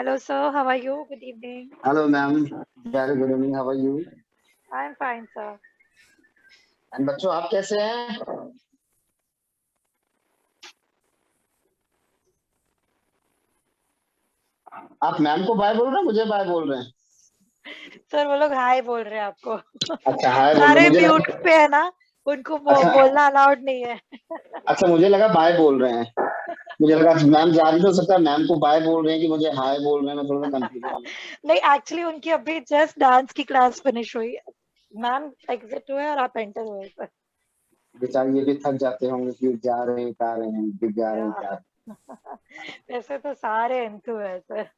Hello, sir. How are you? Good evening. Hello, ma'am. Very good evening. How are you? I'm fine, sir. And बच्चों आप कैसे हैं? आप ma'am को bye बोल रहे हैं, मुझे बाय बोल रहे हैं? सर वो लोग हाय बोल रहे हैं आपको। अच्छा हाय बोल रहे सारे हैं, मुझे म्यूट लगा पे है ना, उनको अच्छा बोलना अलाउड नहीं है। अच्छा मुझे लगा बाय बोल रहे हैं। मुझे लगा मैम जा रही तो सकता है मैम को बाय बोल रहे हैं कि मुझे हाय बोल रहे हैं, मैं थोड़ा सा कंफ्यूजन में। नहीं, एक्चुअली उनकी अभी जस्ट डांस की क्लास फिनिश हुई। मैम एग्जिट हुए और आप एंटर हुए सर। बेचारे ये भी थक जाते होंगे कि जा रहे हैं जा रहे हैं दिख जा रहे हैं जा रहे वैसे तो सारे इंटू है सर। हैं।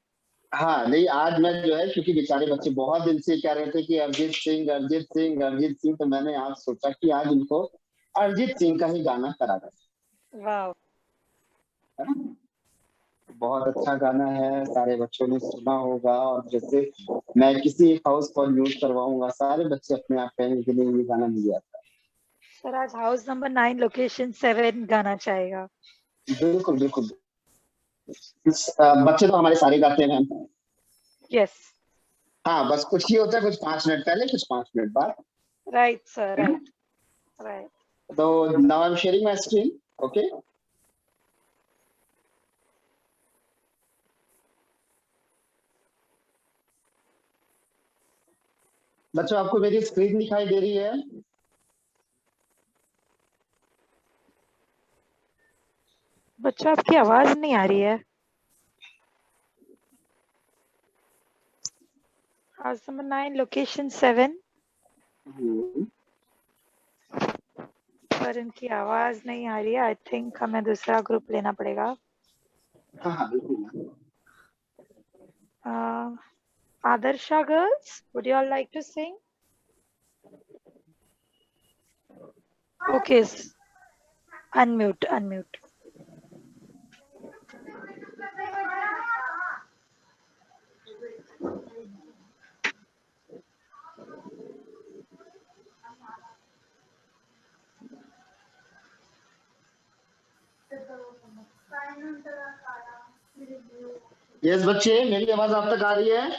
हाँ नहीं आज मैं जो है क्योंकि बेचारे बच्चे बहुत दिन से कह रहे थे कि अरिजीत सिंह अरिजीत सिंह अरिजीत सिंह, तो मैंने आज सोचा कि आज इनको अरिजीत सिंह का ही गाना करा दें। वाह, है ना? बहुत अच्छा गाना है, सारे बच्चों ने सुना होगा और जैसे मैं किसी एक हाउस पर म्यूट करवाऊंगा सारे बच्चे अपने आप कहेंगे कि नहीं ये गाना मुझे आता सर आज हाउस नंबर 9 लोकेशन 7 गाना चाहेगा। है। बिल्कुल बिल्कुल। बच्चे तो हमारे सारे गाते हैं। यस, हाँ बस कुछ ही होता है, कुछ 5 मिनट पहले कुछ 5 मिनट बाद। Right sir, right right. तो now I am sharing my screen. Okay बच्चों आपको मेरी स्क्रीन दिखाई दे रही है? बच्चों आपकी आवाज नहीं आ रही है। House number 9 location 7। पर इनकी आवाज नहीं आ रही है। आई थिंक हमें दूसरा ग्रुप लेना पड़ेगा। हाँ हाँ बिल्कुल। Adarsha girls, would you all like to sing? Okay, unmute. Yes बच्चे मेरी आवाज आप तक आ रही है?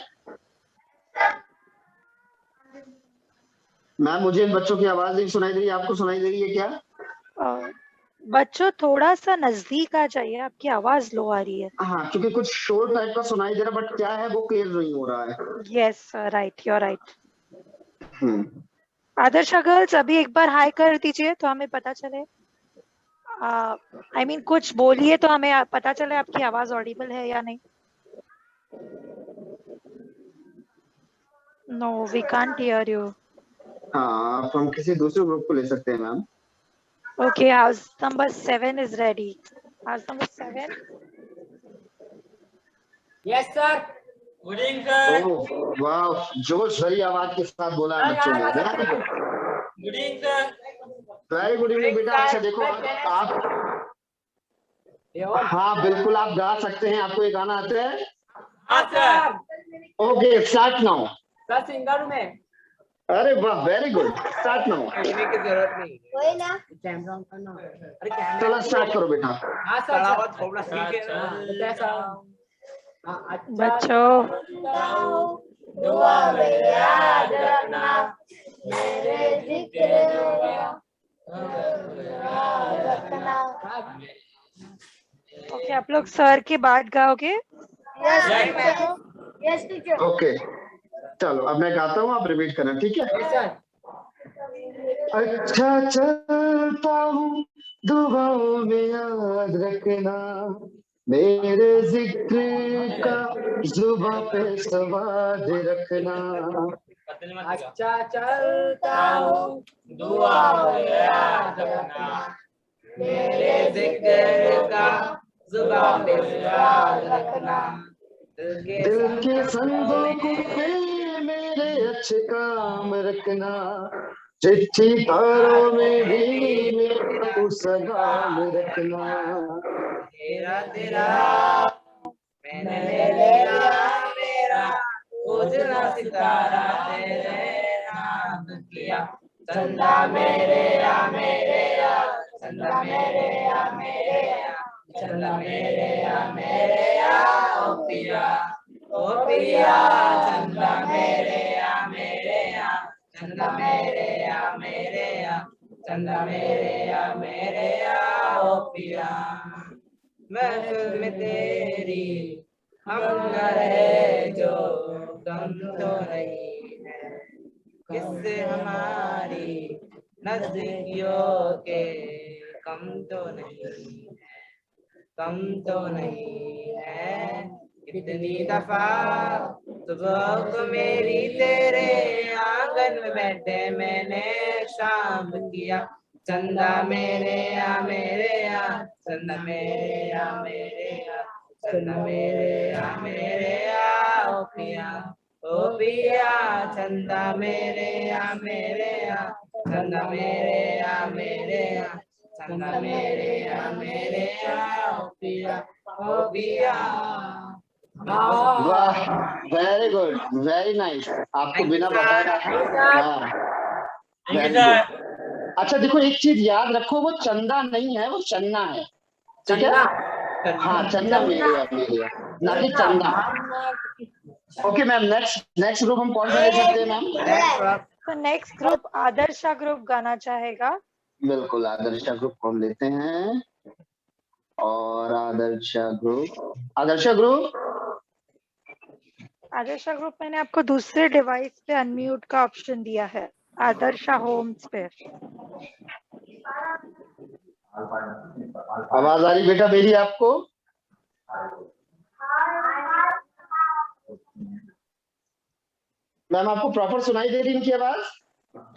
मैम मुझे इन बच्चों की आवाज नहीं सुनाई दे रही, आपको सुनाई दे रही है क्या? बच्चों थोड़ा सा नजदीक आ जाइए, आपकी आवाज लो आ रही है। हाँ क्योंकि कुछ शोर टाइप का सुनाई दे रहा बट क्या है वो क्लियर नहीं हो रहा है। Yes right, you are right. Hmm Adarsha girls अभी एक बार हाई कर दीजिए तो हमें पता चले। आई मीन कुछ बोलिए तो हमें पता चले आपकी आवाज ऑडिबल है या नहीं। No we can't hear you. हाँ तो हम किसी दूसरे ग्रुप को ले सकते हैं ma'am. Okay, house number 7 is ready. House number 7. Yes, sir. Good evening, sir. वाह जोश भरी आवाज के साथ बोला है बच्चों ने। Good evening, sir. Very good evening बेटा। अच्छा देखो आप हाँ बिल्कुल आप गा सकते हैं, आपको ये गाना आता है? हाँ sir. Okay start now. Sir singer में। अरे वाह very good start now. Editing की जरूरत नहीं है। वही ना कैमरा ऑन करना। अरे कैमरा चलो स्टार्ट करो बेटा। हाँ सर थोड़ा थोड़ा सीख के कैसा बच्चों दुआ में याद रखना मेरे जिक्र रखना। ओके, आप लोग सर के बाद गाओगे। Yes teacher. ओके चलो अब मैं गाता हूँ, आप रिपीट करना ठीक है? Yes sir. अच्छा चलता हूँ दुआओं में याद रखना मेरे जिक्र का जुबां पे सवाद रखना। अच्छा चलता हूँ दुआओं में याद रखना मेरे जिक्र का जुबान पे याद रखना दिल के संदूकों में मेरे अच्छे काम रखना चिट्ठी तारों में भी मेरा तू सलाम रखना। तेरा तेरा मैंने लिया मेरा उजला सितारा तेरे नाम किया चंदा मेरे या चंदा मेरे या चंदा मेरे या ओ पिया ओ पिया चंदा मेरे या चंदा मेरे या चंदा मेरे या ओ पिया। महफिल में तेरी हम न रहे जो गम तो नहीं है, किससे हमारी नजदीकियों के कम तो नहीं है, कम तो नहीं है। कितनी दफा सुबह को मेरी तेरे आंगन में बैठे मैंने शाम किया, चंदा मेरे या चंदा मेरे या चंदा मेरे या ओ पिया चंदा मेरे या चंदा मेरे या चंदा मेरे या ओ पिया। वाह, वेरी गुड, वेरी नाइस। आपको बिना बताया, हाँ, वेरी गुड। अच्छा देखो, एक चीज याद रखो, वो चंदा नहीं है, वो चन्ना है, ठीक है? हाँ, चन्ना मेरे या, ना कि चंदा। ओके मैम, नेक्स्ट ग्रुप हम कौन सा ले सकते हैं मैम? तो नेक्स्ट ग्रुप आदर्शा ग्रुप गाना चाहेगा। बिल्कुल, आदर्शा ग्रुप कौन लेते हैं? और आदर्शा ग्रुप मैंने आपको दूसरे डिवाइस पे अनम्यूट का ऑप्शन दिया है, आदर्शा होम्स पे। आवाज आ रही बेटा मेरी आपको? मैम आपको प्रॉपर सुनाई दे रही है इनकी आवाज?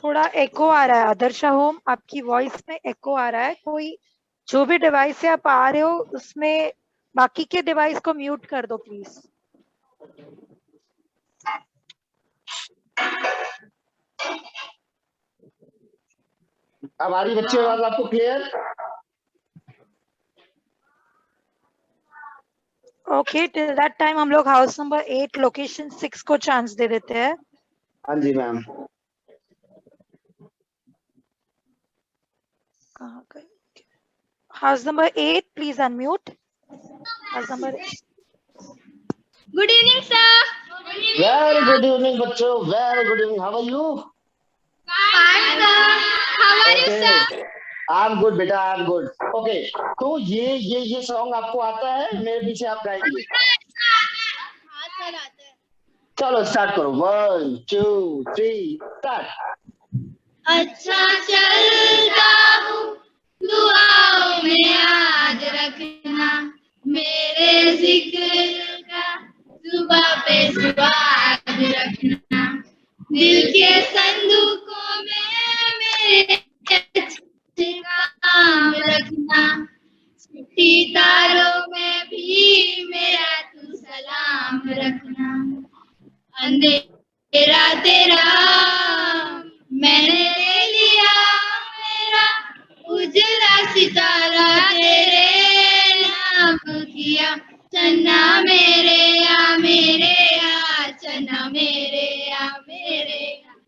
थोड़ा एको आ रहा है आदर्शा होम, आपकी वॉइस में एको आ रहा है। कोई जो भी डिवाइस से आप आ रहे हो उसमें बाकी के डिवाइस को म्यूट कर दो प्लीज। अब आ रही बच्चे आवाज आपको clear? Okay, till that time हम लोग हाउस नंबर 8 लोकेशन 6 को चांस दे देते हैं। हाँ जी मैम। कहाँ गए? House number 8 please unmute. House number 8। Good evening sir. Very good evening बच्चों, very good evening. How are you? Fine sir. How are you sir? I am good बेटा, I am good. Okay, तो ये song आपको आता है? मेरे पीछे आप गाएंगे? हाँ सर आता है। चलो स्टार्ट करो, 1 2 3 स्टार्ट। अच्छा चलता हूँ, दुआओं में याद रखना, मेरे जिक्र का सुबह पे स्वाद रखना, दिल के संदूकों में मेरे अच्छे काम रखना, चिट्ठी तारों में भी मेरा तू सलाम रखना, अंधेरा तेरा मैंने ले लिया, मेरा उजला सितारा तेरे नाम किया, चन्ना मेरे या चन्ना मेरे या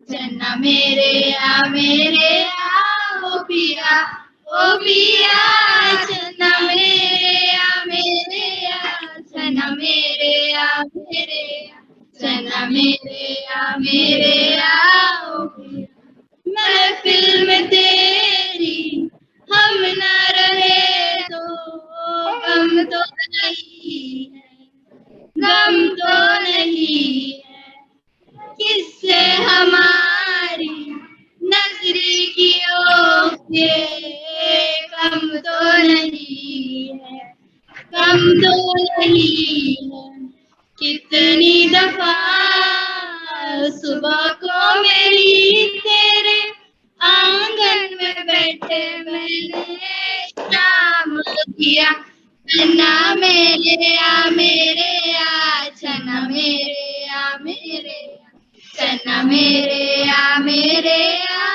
चन्ना मेरे या ओ पिया चन्ना मेरे या चन्ना मेरे या चन्ना मेरे या ओ पिया। महफिल में तेरी हम न रहे तो गम तो नहीं है, गम तो नहीं है, किससे हमारी नजदीकियों के कम तो नहीं है, कम तो नहीं है। कितनी दफा सुबह को मेरी तेरे आंगन में बैठे मैंने शाम किया, चन्ना मेरे या चन्ना मेरे या चन्ना मेरे या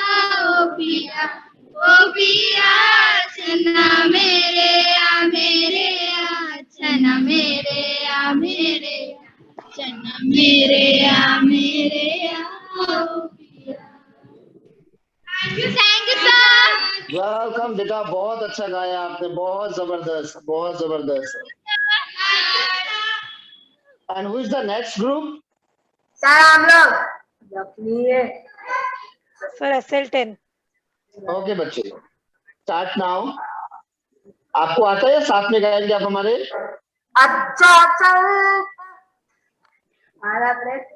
ओ पिया चन्ना मेरे या चन्ना मेरे या चन्ना मेरे या ओ पिया। Thank you sir. वेलकम बेटा, बहुत अच्छा गाया आपने, बहुत जबरदस्त, बहुत जबरदस्त। And who is the next group? Sir हम लोग लखनी सर SL10. ओके बच्चे, स्टार्ट नाउ। आपको आता है, साथ में गाएंगे आप हमारे? अच्छा चल हमारा प्लेट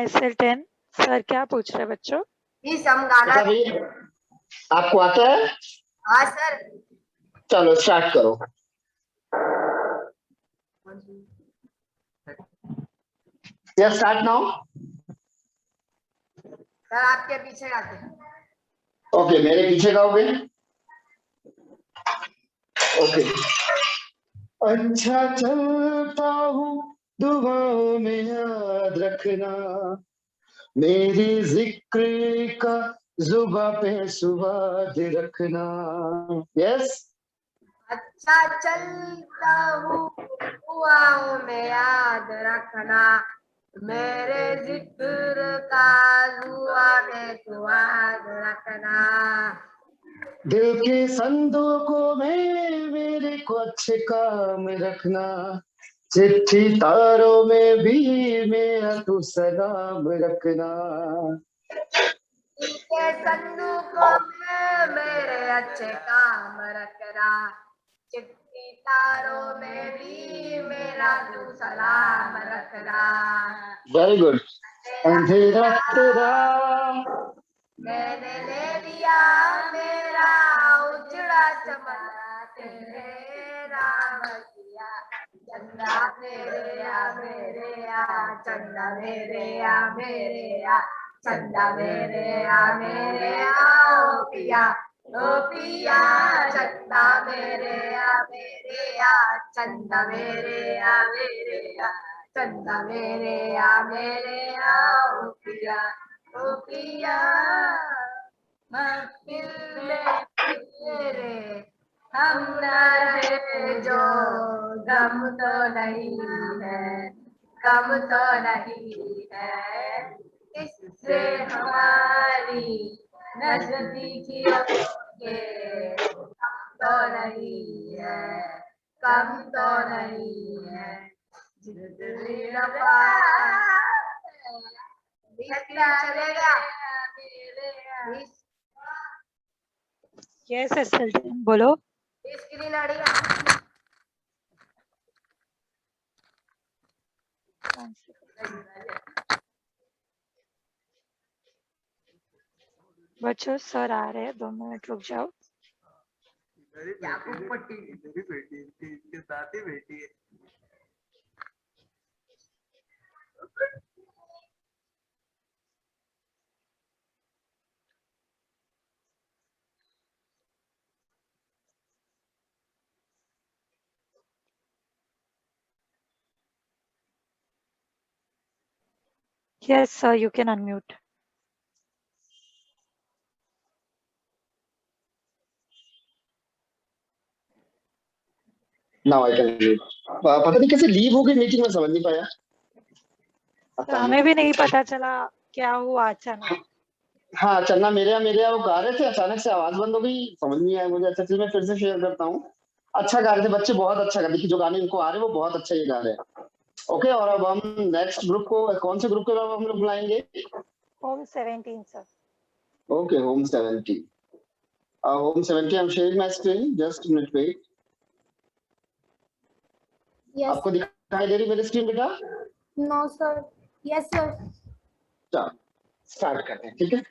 SL10. सर क्या पूछ रहे हैं बच्चों? इस हम गाना अच्छा भाई, आपको आता है? हाँ सर चलो स्टार्ट करो। Yes start now. सर आपके पीछे गाते हैं। ओके, मेरे पीछे गाओगे? ओके। अच्छा चलता हूँ, दुआओं में याद रखना, मेरी जिक्र का जुबा पे सुवाद रखना। यस। अच्छा चलता हूँ दुआओं में याद रखना, मेरे जिक्र का दुआ में दुआद रखना। दिल के संदूकों में मेरे को अच्छे काम रखना, चिट्ठी तारों में भी मेरा तू सलाम रखना। दिल के संदूकों में मेरे अच्छे काम रखना, चिट्ठी तारों में भी मेरा तू सलाम रखना। Very good. अंधेरा तेरा मैंने ले लिया मेरा उजड़ा चमन, तेरे राम किया चंदा मेरे या चंदा मेरे या चंदा मेरे या ओ पिया चंदा मेरे या चंदा मेरे या चंदा मेरे या ओ पिया महफिल में तेरे हम न रहे जो गम तो नहीं है, गम तो नहीं है, इससे हमारी नजदीकियों के कम तो नहीं है, कम तो नहीं है। जिंदगी रफा चलेगा। यस SL10 बोलो। स्क्रीन आ रही है। बच्चों सर आ रहे हैं, 2 मिनट रुक जाओ। इधर ही बैठी है, इसके साथ ही बैठी है। Yes sir, you can unmute. Now I can. पता नहीं कैसे लीव हो गई मीटिंग में, समझ नहीं पाया। तो हमें भी नहीं पता चला क्या हुआ अचानक। हाँ चन्ना मेरे यहाँ वो गा रहे थे, अचानक से आवाज बंद हो गई, समझ नहीं आया मुझे। अच्छा चलिए मैं फिर से शेयर करता हूँ। अच्छा गा रहे थे बच्चे, बहुत अच्छा गा रहे थे, जो गाने इनको आ रहे हैं वो बहुत अच्छा ही गा रहे हैं। ओके, और अब हम नेक्स्ट ग्रुप को, कौन से ग्रुप के बारे में हम लोग बुलाएंगे? Home 17 sir. Okay, home 70। Home 70 I am sharing my screen, just minute wait. Yes आपको दिखाई दे रही मेरी स्क्रीन बेटा? नो सर यस सर चलो स्टार्ट करते हैं, ठीक है?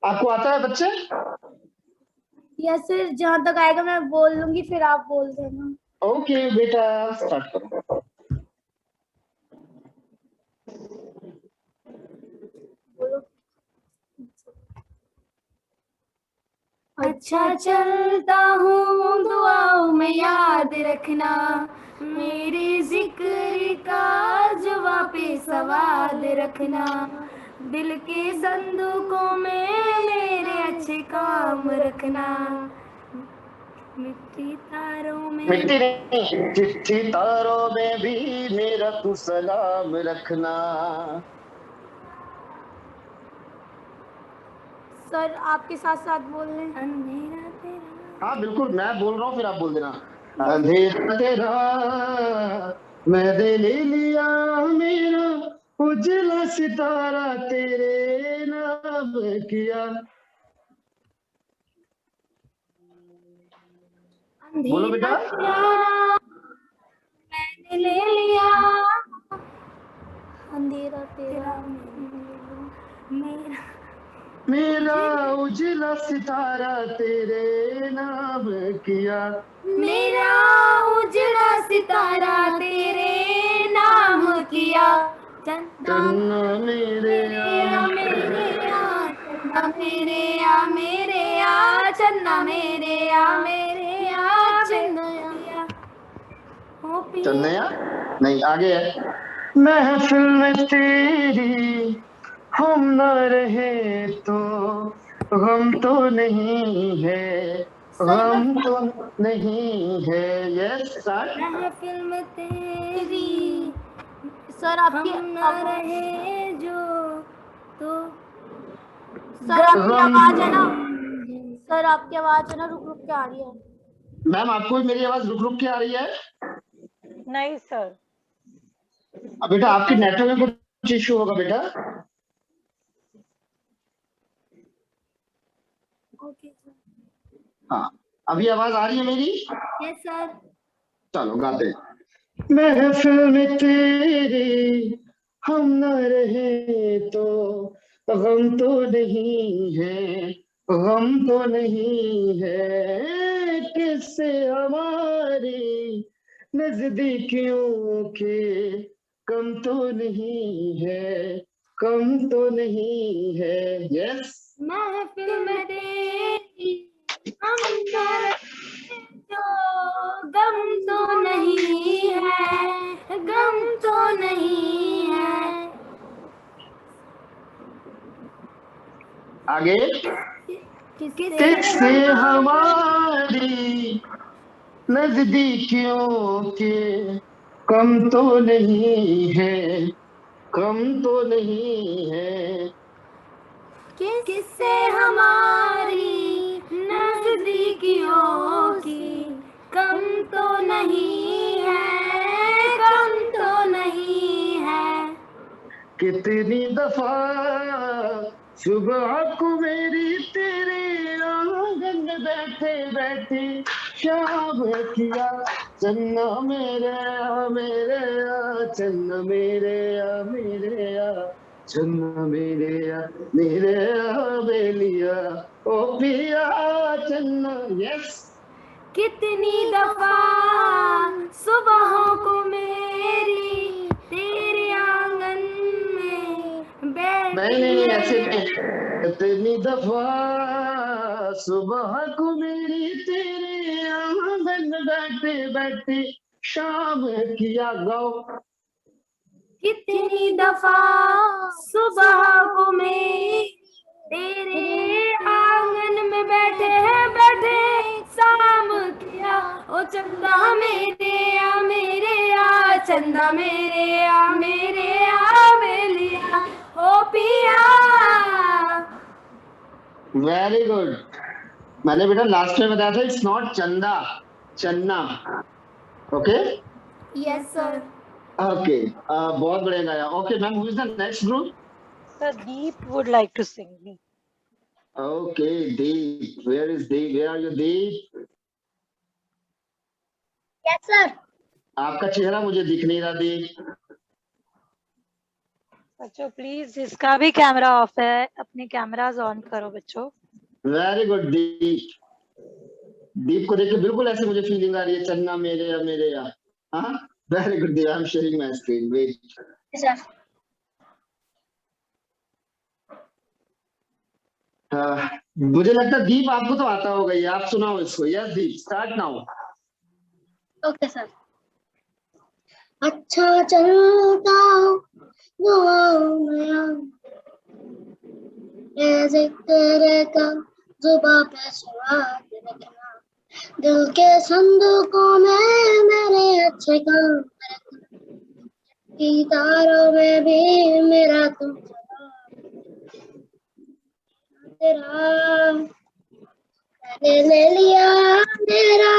आपको आता है बच्चे? यस सर, जहाँ तक आएगा मैं बोल लूंगी, फिर आप बोल देना। ओके बेटा स्टार्ट करो। अच्छा चलता हूँ दुआओं में याद रखना, मेरे जिक्र का जवाब पे सवाद रखना, दिल के संदूकों में मेरे अच्छे काम रखना, मिट्टी तारों में मिट्टी नहीं, चिट्ठी तारों में भी मेरा तू सलाम रखना। सर आपके साथ साथ बोल रहे हैं। अंधेरा तेरा, हाँ बिल्कुल, मैं बोल रहा हूँ फिर आप बोल देना। अंधेरा तेरा मैंने ले लिया मेरा उजला सितारा तेरे नाम किया। बोलो बेटा। अंधेरा मैंने ले लिया, अंधेरा तेरा मेरा मेरा उजला सितारा तेरे नाम किया। मेरा उजला सितारा तेरे नाम किया। चन्ना मेरे चन्ना मेरे आ मेरे आ चन्ना मेरे आ चन्ना ओ पिया। चन्नैया नहीं, आगे है। महफिल में तेरी हम न रहे तो गम तो नहीं है, गम तो नहीं है। Yes sir. महफिल में तेरी सर आपकी न रहे जो तो सर आपकी आवाज है ना, सर आपकी आवाज है ना रुक रुक के आ रही है। मैम आपको भी मेरी आवाज रुक रुक के आ रही है? नहीं सर। अब बेटा आपके नेटवर्क में कुछ इश्यू होगा बेटा। Okay sir. हाँ, अभी आवाज आ रही है मेरी? Yes sir. चलो गाते हैं। महफिल में तेरी हम न रहे तो गम तो नहीं है, गम तो नहीं है। किससे हमारी नजदीकियों के कम तो नहीं है, कम तो नहीं है। यस। महफिल में तेरी हम न रहे जो गम तो नहीं है, गम तो नहीं है। आगे। किससे हमारी नजदीकियों के कम तो नहीं है, कम तो नहीं है। किससे हमारी नजदीकियों की कम तो नहीं है, कम तो नहीं है। कितनी दफा सुबह को मेरी तेरे आंगन में बैठे बैठे शाम किया। चन्ना मेरे आ मेरे आ, चन्ना मेरे आ मेरे आ, चन्ना मेरे आ मेरे आ बेलिया ओ पिया चन्ना। यस। कितनी दफा सुबहों को मेरी तेरे आंगन में नहीं बैठी ऐसे कितनी दफा सुबह को मेरी तेरे आंगन में बैठे बैठे शाम किया। गाओ। कितनी दफा सुबह को मेरी तेरे आंगन में बैठे हैं बैठे शाम किया। ओ चंदा मेरे आ चंदा मेरे आ बेलिया ओ पिया। Very good. मैंने बेटा लास्ट में बताया था इट्स नॉट चंदा, चन्ना। Okay yes sir. ओके, बहुत बढ़िया गाया। Okay ma'am, who is the next group? Sir, Deep would like to sing. Okay Deep, where is Deep? Where are you Deep? Yes sir. आपका चेहरा मुझे दिख नहीं रहा दीप। बच्चों प्लीज जिसका भी कैमरा ऑफ है अपने कैमरास ऑन करो बच्चों। वेरी गुड दीप। दीप को देख के बिल्कुल ऐसे मुझे फीलिंग आ रही है, चन्ना मेरे या मेरे या। हाँ, very good Deep. I am sharing my screen, wait. मुझे लगता है दीप आपको तो आता होगा ये, आप सुनाओ इसको। यस दीप, स्टार्ट नाउ। Okay sir. अच्छा चलता दुआओं में ये जिक्र का जुबां पे स्वाद रखना, दिल के संदूकों में मेरे अच्छे काम रखना, गीतारों में भी मेरा तुम तेरा मैंने ले लिया मेरा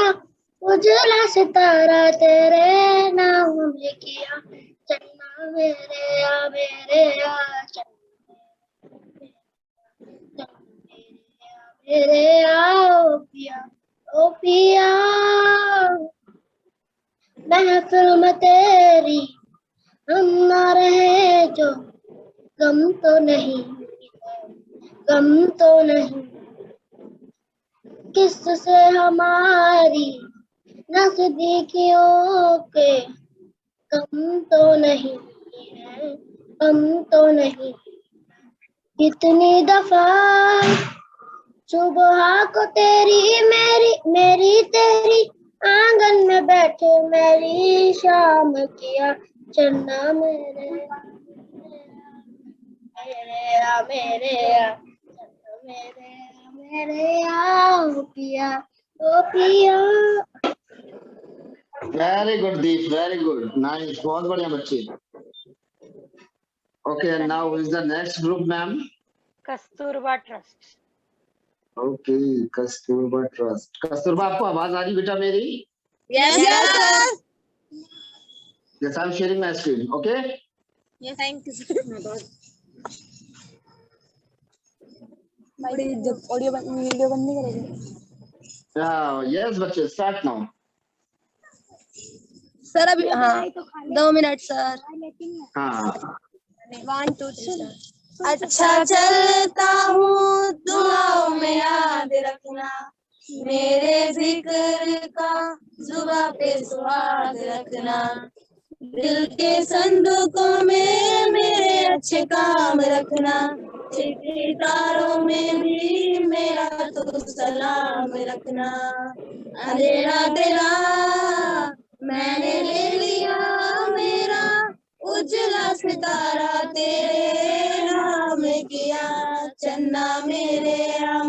उजला सितारा तेरे नाम में किया, चन्ना मेरे आ चन्ना मेरे आ ओ पिया महफिल में तेरी हम ना रहे जो, गम तो नहीं किससे हमारी नजदीकियों के कम तो नहीं कितनी दफा सुबह को तेरी मेरी तेरी आंगन में बैठे मेरी शाम किया, चन्ना मेरे ओ पिया। वेरी गुड दीप, वेरी गुड, नाइस, बहुत बढ़िया बच्चे। Okay, now is the next group ma'am. Kasturba trust. Okay, Kasturba trust. Kasturba, आपको आवाज आ रही बेटा मेरी? Yes, sir. Yes, I'm sharing my screen. Okay. Yes, thank you, sir. Audio video बंद नहीं करोगे? Yes, बच्चे, start now. सर अभी हाँ 2 मिनट सर। हाँ 1 2 3 अच्छा चलता हूँ दुआओं में याद रखना, मेरे जिक्र का जुबां पे स्वाद रखना, दिल के संदूकों में मेरे अच्छे काम रखना, चिट्ठी तारों में भी मेरा तो सलाम रखना। अंधेरा तेरा मैंने ले लिया मेरा, उजला सितारा तेरे नाम किया, चन्ना मेरे आ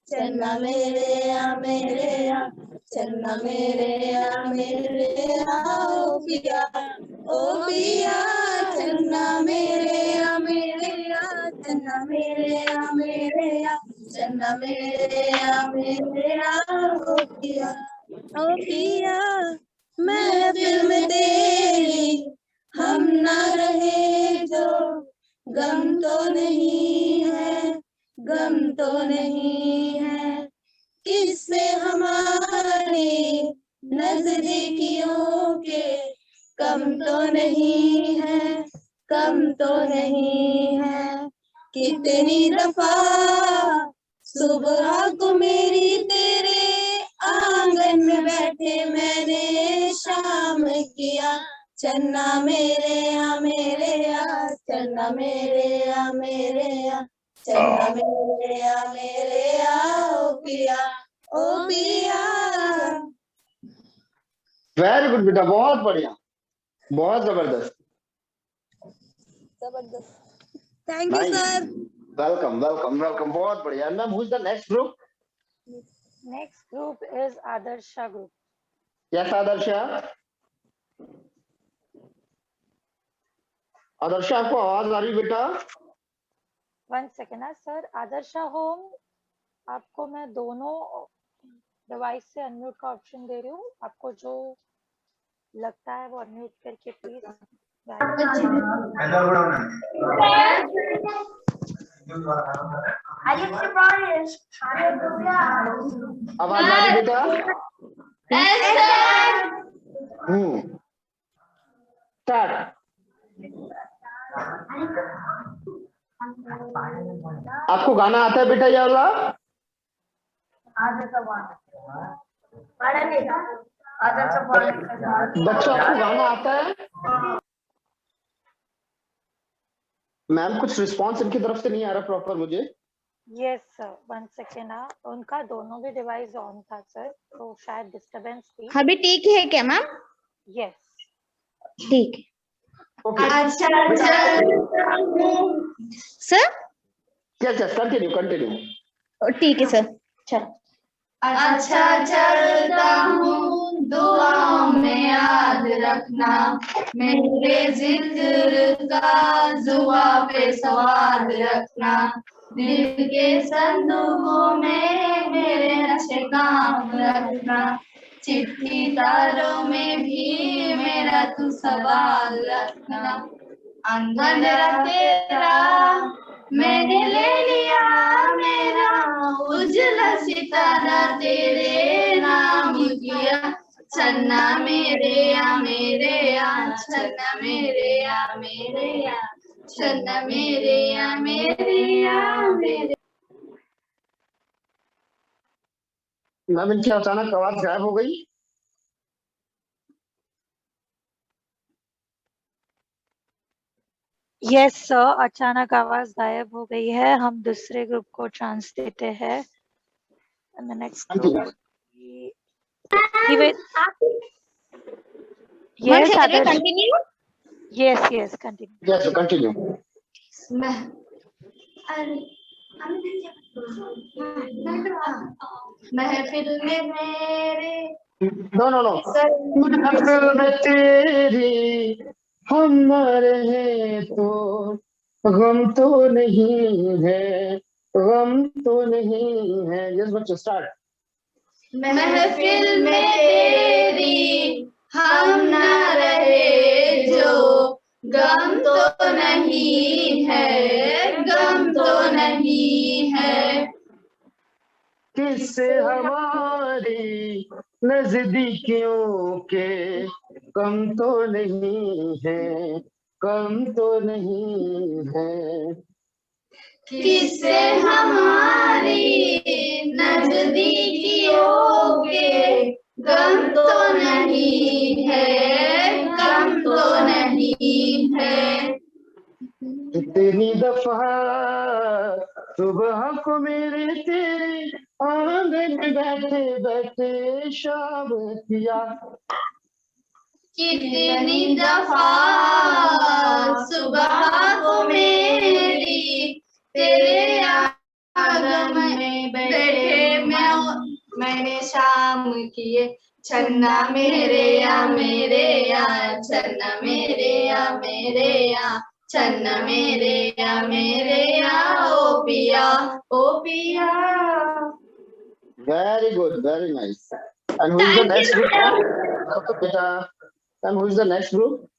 चन्ना मेरे आ चन्ना मेरे आ ओ पिया चन्ना मेरे आ चन्ना मेरे आ चन्ना मेरे आ ओ पिया महफिल में तेरी हम ना रहे जो, गम तो नहीं है किससे हमारी नजदीकियों के कम तो नहीं है कितनी दफा सुबह को मेरी तेरे आंगन में बैठे मैंने शाम किया, चन्ना मेरे आ चन्ना मेरे आ चन्ना मेरे आ ओ पिया वेरी गुड बेटा, बहुत बढ़िया, बहुत जबरदस्त। Thank you sir. Welcome welcome welcome, बहुत बढ़िया। Ma'am, who is the next group? Next group is Adarsha group. Yes Adarsha. Adarsha, आपको आवाज आ रही बेटा? 1 second ना सर। आदर्शा होम, आपको मैं दोनों डिवाइस से अनम्यूट का ऑप्शन दे रही हूँ, आपको जो लगता है वो अनम्यूट करके प्लीज। आवाज आ रही बेटा? स्टार्ट। आपको गाना आता है बेटा ये वाला? बच्चों, आपको गाना आता है? मैम, कुछ रिस्पॉन्स इनकी तरफ से नहीं आ रहा प्रॉपर मुझे। यस सर, 1 सेकेंड ना, उनका दोनों भी डिवाइस ऑन था सर, तो शायद डिस्टरबेंस थी। अभी ठीक है क्या मैम? यस ठीक है। अच्छा सर यस, कंटिन्यू। ठीक है सर। चल अच्छा चलता हूँ दुआओं में याद रखना, मेरे जिक्र का जुबां पे स्वाद रखना, दिल के संदूकों में मेरे अच्छे काम रखना, चिट्ठी तारों में भी मेरा तू सवाल रखना। अंधेरा तेरा मैंने ले लिया मेरा, उजला सितारा तेरे नाम किया। चन्ना मेरे या मेरे या, चन्ना मेरे या मेरे या, चन्ना मेरे या मेरे या मेरे। मैम इनकी अचानक आवाज गायब हो गई। यस सर, अचानक आवाज गायब हो गई है। हम दूसरे ग्रुप को चांस देते हैं। And the next group would be Yes, Can we Adarsh. continue? Yes, continue. Yes, continue. महफिल में मेरे No. महफिल में तेरी हम न रहे तो गम तो नहीं है, गम तो नहीं है। यस बच्चों स्टार्ट। महफिल में तेरी हम न रहे जो, गम तो नहीं है, गम तो नहीं है। किससे हमारी नजदीकियों के कम तो नहीं है, कम तो नहीं है। किससे हमारी नजदीकियों के गम तो नहीं है, गम तो नहीं है। कितनी दफा सुबह को मेरे तेरे आंगन में बैठे बैठे शाम किया। कितनी दफा सुबह को मेरी तेरे आंगन में बैठे मैंने शाम किए। छन्ना मेरे या मेरे या, छन्ना मेरे या मेरे या, छन्ना मेरे या मेरे या, ओ पिया ओ पिया। Very good, very nice. And who is the next group? Beta. And who is the next group?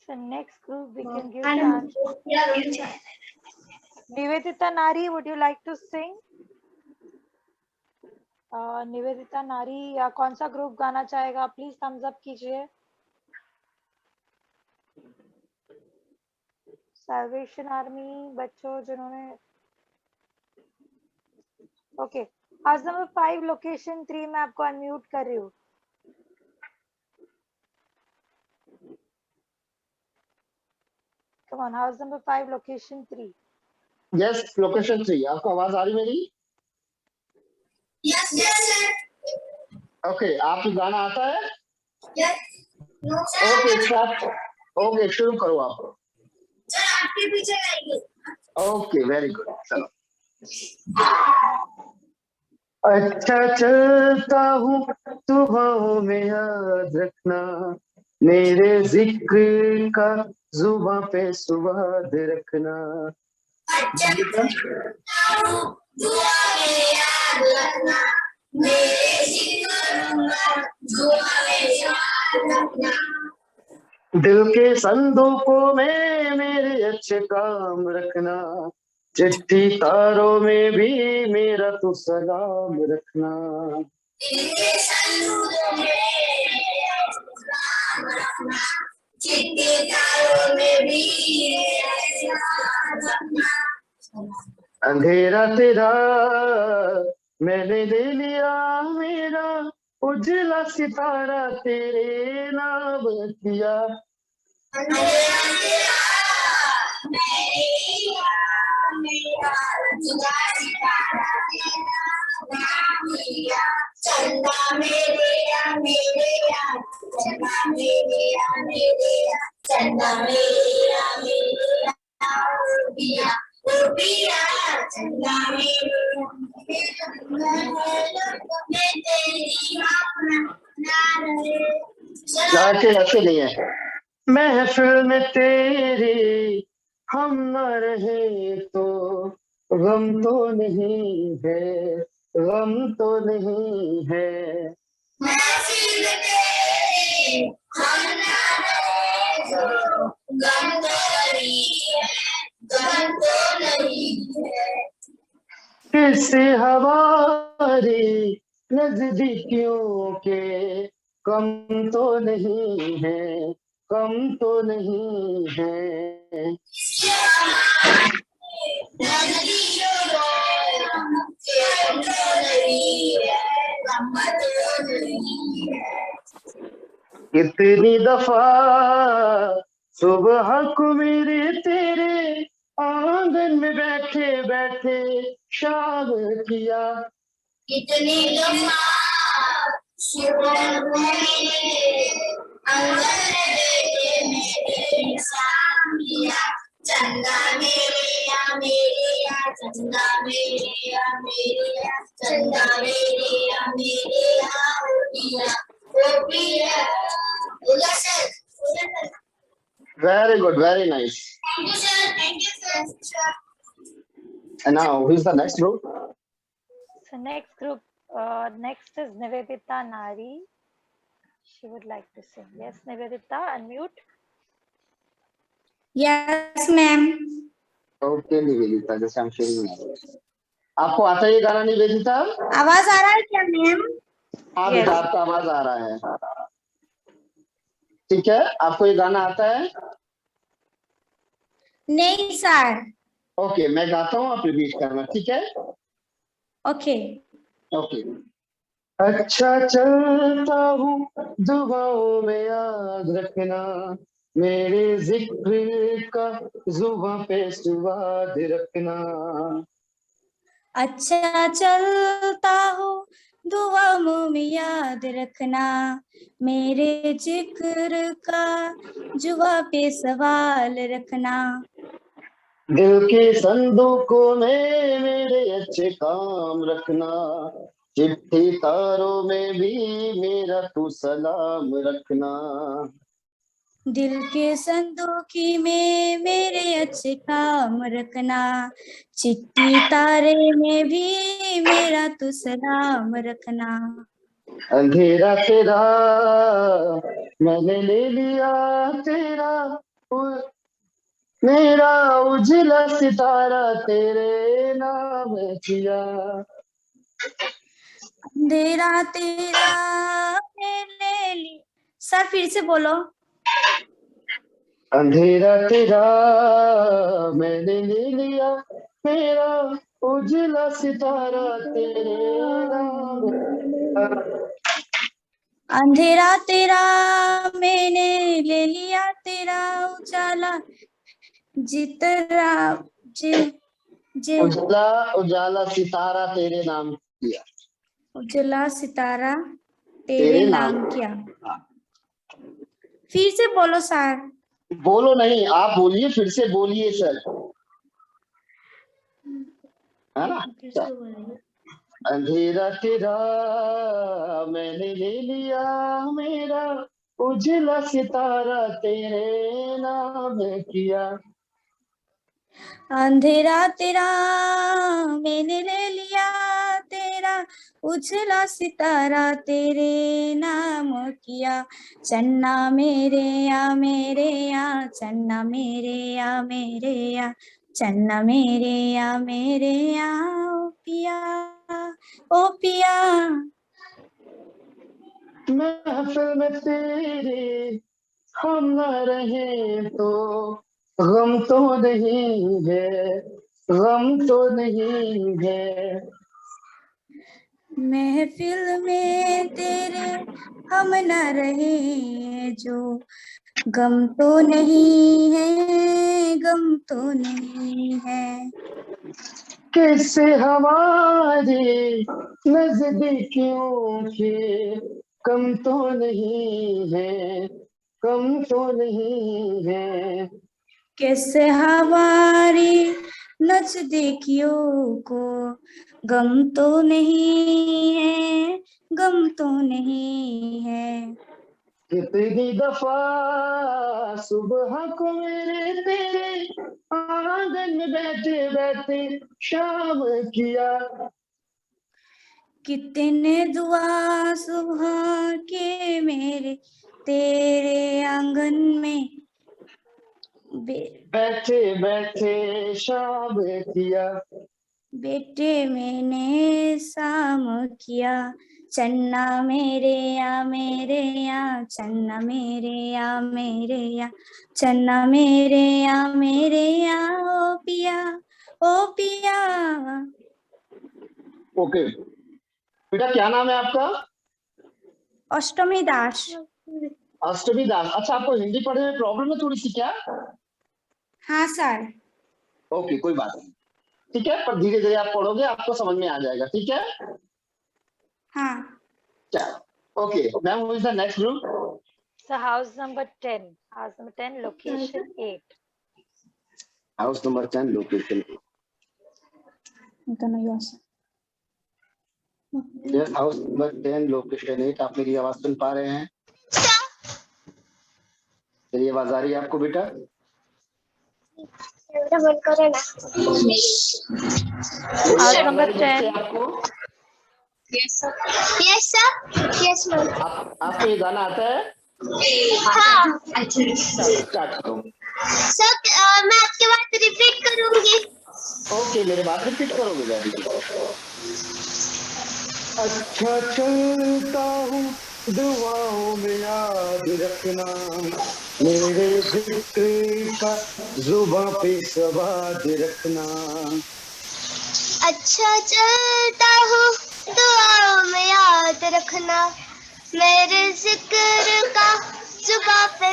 So next group we can give chance. Nivedita Nari, would you like to sing? Nivedita नारी या कौन सा group गाना चाहेगा? Please Thums up कीजिए। Salvation army बच्चों जिन्होंने okay. House number 5 location 3 मैं आपको अनम्यूट कर रही हूँ। Come on, house number 5 location 3। Yes, location 3। आपको आवाज आ रही मेरी? Yes, sir. ओके, आपको गाना आता है? Yes. No, sir. Okay start. Okay शुरू करो आप। सर आपके पीछे गाएंगे। ओके वेरी गुड, चलो। अच्छा चलता हूँ सुबहों में याद रखना, मेरे जिक्र का जुबां पे स्वाद रखना। अच्छा चलता हूँ दुआ में याद रखना, मेरे जिक्र का जुबां में याद रखना। दिल के संदूकों में मेरे अच्छे काम रखना, चिट्ठी तारों में भी मेरा तो सलाम रखना। दिल के संदूकों में मेरा सलाम रखना, चिट्ठी तारों में भी मेरा सलाम रखना। अंधेरा तेरा मैंने ले लिया मेरा, उजला सितारा तेरे नाम किया। चंदा मेरे या मेरे या, चंदा मेरे या मेरे या, चंदा मेरे या मेरे या, रुपिया रुपिया चंदा मेरे ऐसे नहीं है। महफिल में तेरी हम न रहे तो गम तो नहीं है, गम तो नहीं है। महफिल तेरी हम ना रहे जो गम तो नहीं है, गम तो नहीं है। किस हमारी नजदीकियों के कम तो नहीं है, कम तो नहीं है। कितनी दफा सुबह को मेरे तेरे आंगन में बैठे बैठे शाम किया। कितनी दफा सुबह को मेरे आंगन में बैठे मेरे शाम किया। चंदा मेरे या चंदा मेरे या चंदा मेरे या ओ पिया। बोला sir. Very good, very nice. Thank you sir, thank you sir. And now, who is the next group? So next group, next is Nivedita Nari. She would like to sing. Yes, Nivedita, unmute. Yes, ma'am. Okay, Nivedita, जैसे हम शुरू में आपको आता है ये गाना निवेदिता? आवाज आ रहा है क्या मैम? हाँ Yes. बेटा, आपका आवाज आ रहा है। ठीक है, आपको ये गाना आता है? नहीं सर। ओके, मैं गाता हूँ, आप रिपीट करना, ठीक है? ओके। ओके। अच्छा चलता हूँ दुआओं में याद रखना, मेरे जिक्र का जुबां पे स्वाद रखना। अच्छा चलता हूँ दुआ मुँह में याद रखना, मेरे जिक्र का जुबा पे सवाल रखना। दिल के संदूकों में मेरे अच्छे काम रखना, चिट्ठी तारों में भी मेरा तू सलाम रखना। दिल के संदूकी में मेरे अच्छे काम रखना, चिट्ठी तारे में भी मेरा तू सलाम रखना। अंधेरा तेरा मैंने ले लिया तेरा, मेरा उजला सितारा तेरे नाम किया। अंधेरा तेरा मैंने ले। सर फिर से बोलो। अंधेरा तेरा मैंने ले लिया, मेरा उजला सितारा तेरे नाम। अंधेरा तेरा मैंने ले लिया तेरा उजाला, जितरा उजला उजाला सितारा तेरे नाम किया। उजला सितारा तेरे नाम किया। फिर से बोलो सर। बोलो नहीं, आप बोलिए, फिर से बोलिए सर, है ना? अंधेरा तेरा मैंने ले लिया, मेरा उजला सितारा तेरे नाम किया। अंधेरा तेरा मैंने ले लिया तेरा उजला सितारा तेरे नाम किया। चन्ना मेरे या चन्ना मेरे या चन्ना मेरे या ओ पिया ओ पिया। महफिल में तेरे हम न रहे तो गम तो नहीं है, गम तो नहीं है। महफिल में तेरे हम न रहे जो गम तो नहीं है, गम तो नहीं है। किससे हमारी नजदीकियों के कम तो नहीं है, कम तो नहीं है। कैसे हमारी नजदीकियों को गम तो नहीं है, गम तो नहीं है। कितनी दफा सुबह को मेरे तेरे आंगन में बैठे बैठे शाम किया। कितने दुआ सुबह के मेरे तेरे आंगन में बैठे बैठे शाम किया, बेटे मैंने शाम किया, चन्ना मेरे या चन्ना मेरे या चन्ना मेरे या ओ पिया। ओके बेटा, क्या नाम है आपका? अष्टमी दास। अष्टमी दास। अच्छा, आपको हिंदी पढ़ने में प्रॉब्लम है थोड़ी सी क्या? हाँ सर। ओके, कोई बात नहीं, ठीक है, पर धीरे धीरे आप पढ़ोगे, आपको समझ में आ जाएगा, ठीक है? हाँ। चलो, okay ma'am, who is the next group? So house number 10. House number 10, location 8. House number 10, location. Yes, house number 10, location 8। आप मेरी आवाज सुन पा रहे हैं? मेरी आवाज आ रही है आपको बेटा? बंद करो ना। House number 10. आपको यस सर यस मैम। आपको ये गाना आता है? हाँ स्टार्ट करो। सर, मैं आपके बात रिपीट करूंगी। ओके, मेरे बात रिपीट करोगे? Very good. अच्छा चलता हूँ, दुआओं में याद रखना, मेरे जिक्र का जुबां पे सवाद रखना। अच्छा चलता हूँ, दुआओं में याद रखना, मेरे जिक्र का जुबां पे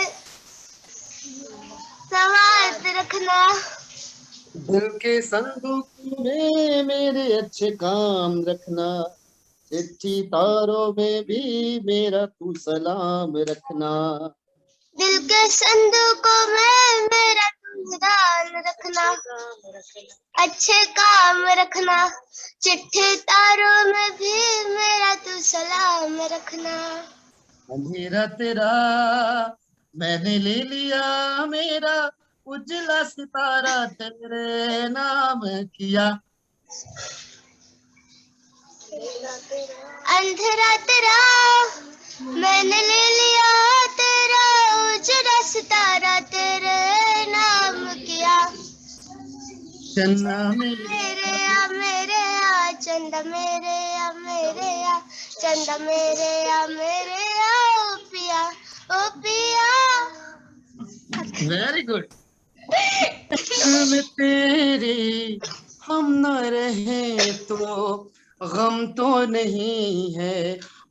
सवाद रखना। दिल के संदूक में मेरे अच्छे काम रखना, चिट्ठी तारों में भी मेरा तू सलाम रखना। दिल के संदूकों में मेरा तू ध्यान रखना, अच्छे काम रखना, चिट्ठी तारों में भी मेरा तू सलाम रखना। अंधेरा तेरा मैंने ले लिया, मेरा उजला सितारा तेरे नाम किया। अंधेरा तेरा मैंने ले लिया, तेरा उजला सितारा तेरे नाम किया। चन्ना मेरे या चंदा मेरे या चंदा मेरे या ओ पिया ओ पिया। Very good. में तेरी हम न रहे तो गम तो नहीं है,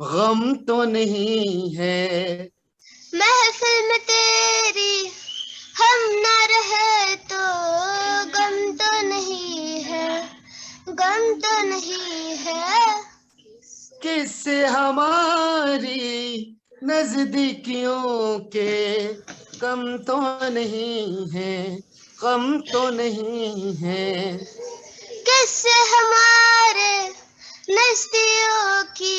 गम तो नहीं है। महफिल में तेरी हम न रहे तो गम तो नहीं है, गम तो नहीं है। किससे हमारी नजदीकियों के कम तो नहीं है, कम तो नहीं है। किससे हमारे नजदियों की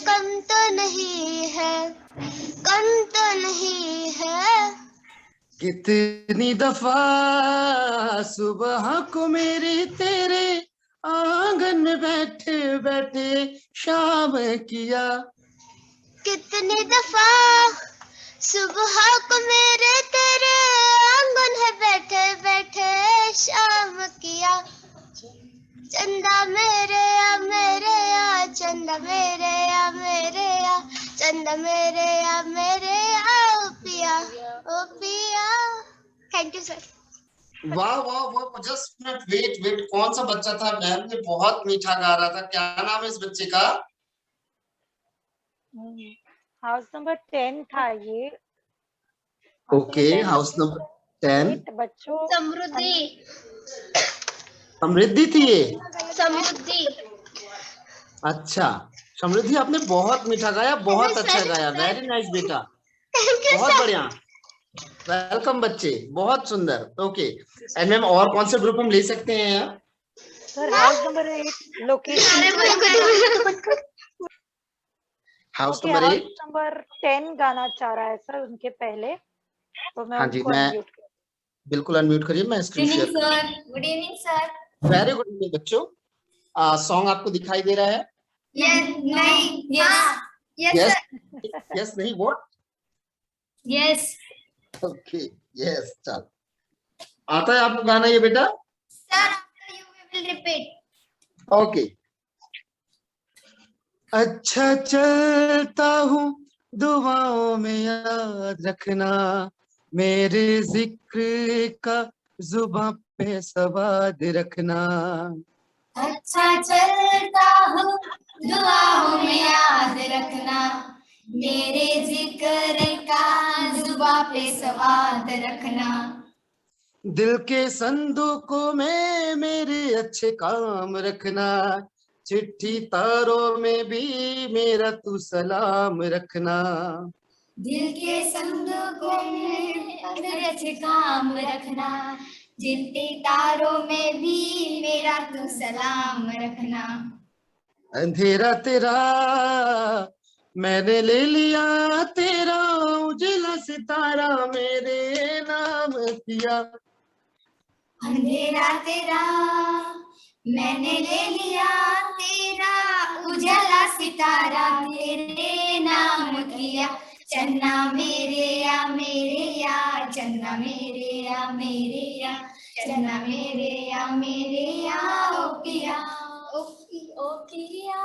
कम तो नहीं है, कम तो नहीं है। कितनी दफा सुबह को मेरे तेरे आंगन में बैठे बैठे शाम किया। कितनी दफा सुबह को मेरे तेरे आंगन है बैठे बैठे शाम किया। चंदा मेरे या चंदा मेरे या चंदा मेरे या ओ पिया ओ पिया। Thank you sir. वाह वाह वाह, जस्ट मिनट, वेट वेट, कौन सा बच्चा था? मैम ने बहुत मीठा गा रहा था, क्या नाम है इस बच्चे का? हाउस नंबर 10 था ये। Okay, house number 10। 8 बच्चों। समृद्धि समृद्धि थी ये? समृद्धि। अच्छा समृद्धि, आपने बहुत मीठा गाया, बहुत अच्छा गाया, वेरी नाइस बेटा, बहुत बढ़िया, वेलकम बच्चे, बहुत सुंदर। ओके एंड मैम, और कौन से ग्रुप हम ले सकते हैं यार? Sir house number 8, location. House okay, number house 8। Number 10 गाना चाह रहा है सर उनके पहले, तो मैं हाँ जी, उनको मैं अनम्यूट कर। बिल्कुल अनम्यूट करिए, मैं स्क्रीन शेयर कर। Sir good evening sir. Very good evening बच्चों। सॉन्ग आपको दिखाई दे रहा है? नहीं, हाँ, यस यस नहीं व्हाट? Yes okay yes. चल आता है आपको गाना ये बेटा? Sir, after you we will repeat. Okay. अच्छा चलता हूँ दुआओं में याद रखना, मेरे जिक्र का जुबां पे सवाद रखना। अच्छा चलता हूँ दुआओं में याद रखना, मेरे जिक्र का जुबां पे सवाद रखना। दिल के संदूकों में मेरे अच्छे काम रखना, चिट्ठी तारों में भी मेरा तू सलाम रखना। दिल के संदूकों में मेरे अच्छे काम रखना, चिट्ठी तारों में भी मेरा तू सलाम रखना। अंधेरा तेरा मैंने ले लिया, तेरा उजला सितारा मेरे नाम किया। अंधेरा तेरा मैंने ले लिया, तेरा उजाला सितारा तेरे नाम किया। चन्ना मेरे या मेरे या, चन्ना मेरे या मेरे या, चन्ना मेरे या मेरे या, ओ पिया ओ पिया।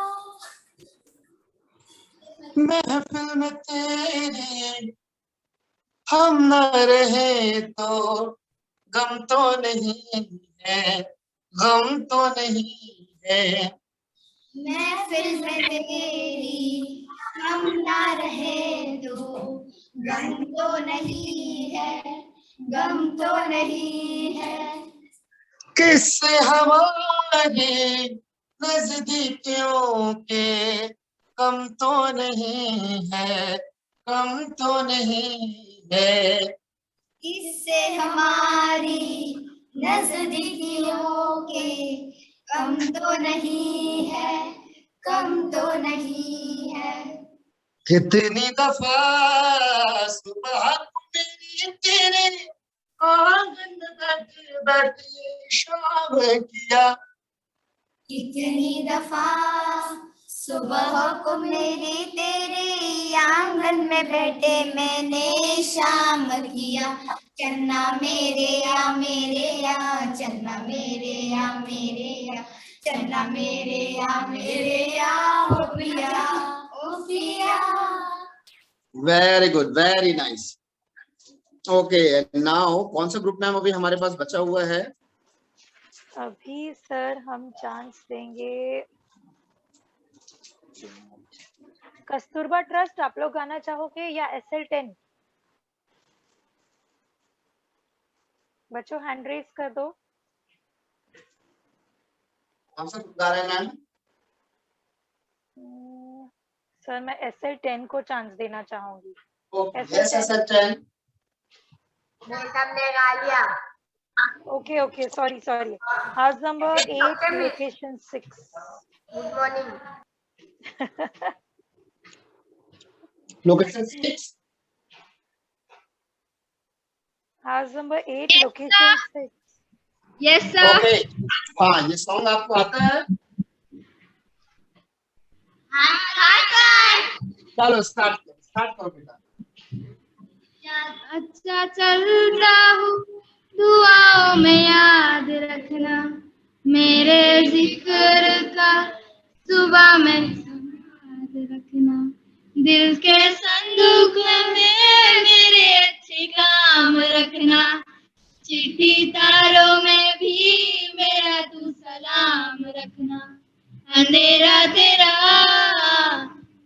महफिल में तेरे हम न रहे तो गम तो नहीं है, गम तो नहीं है। महफिल में तेरी हम ना रहे तो गम तो नहीं है, गम तो नहीं है। किससे हमारे नजदीकियों के कम तो नहीं है, कम तो नहीं है। इससे हमारी नजदीकियों के कम तो नहीं है, कम तो नहीं है। कितनी दफा सुबह को मेरी तेरे आंगन बैठे बैठे शाम किया। कितनी दफा सुबह को मेरी तेरे आंगन में बैठे मैंने शाम किया। चन्ना मेरे या मेरे या, चन्ना मेरे या मेरे या, चन्ना मेरे या मेरे या, ओ पिया ओ पिया। Very good, very nice. Okay now कौन सा ग्रुप मैम अभी हमारे पास बचा हुआ है? अभी सर हम चांस देंगे कस्तूरबा ट्रस्ट। आप लोग गाना चाहोगे या SL10? बच्चों हैंड रेज कर दो। कौन सा ग्रुप गा रहे हैं मैम? सर मैं SL10 को चांस देना चाहूंगी। Yes SL10। हमने गा लिया। Okay okay, sorry sorry. House number 8 location 6। Good morning. Location 6। House number 8 location 6। Yes sir. Okay हाँ, ये सॉन्ग आपको आता है? हाँ सर। चलो स्टार्ट करो बेटा। अच्छा चलता हूँ दुआओं में याद रखना, मेरे जिक्र का सुबह में याद रखना। दिल के संदूक में मेरे अच्छे काम रखना, चिट्ठी तारों में भी मेरा तू सलाम रखना। अंधेरा तेरा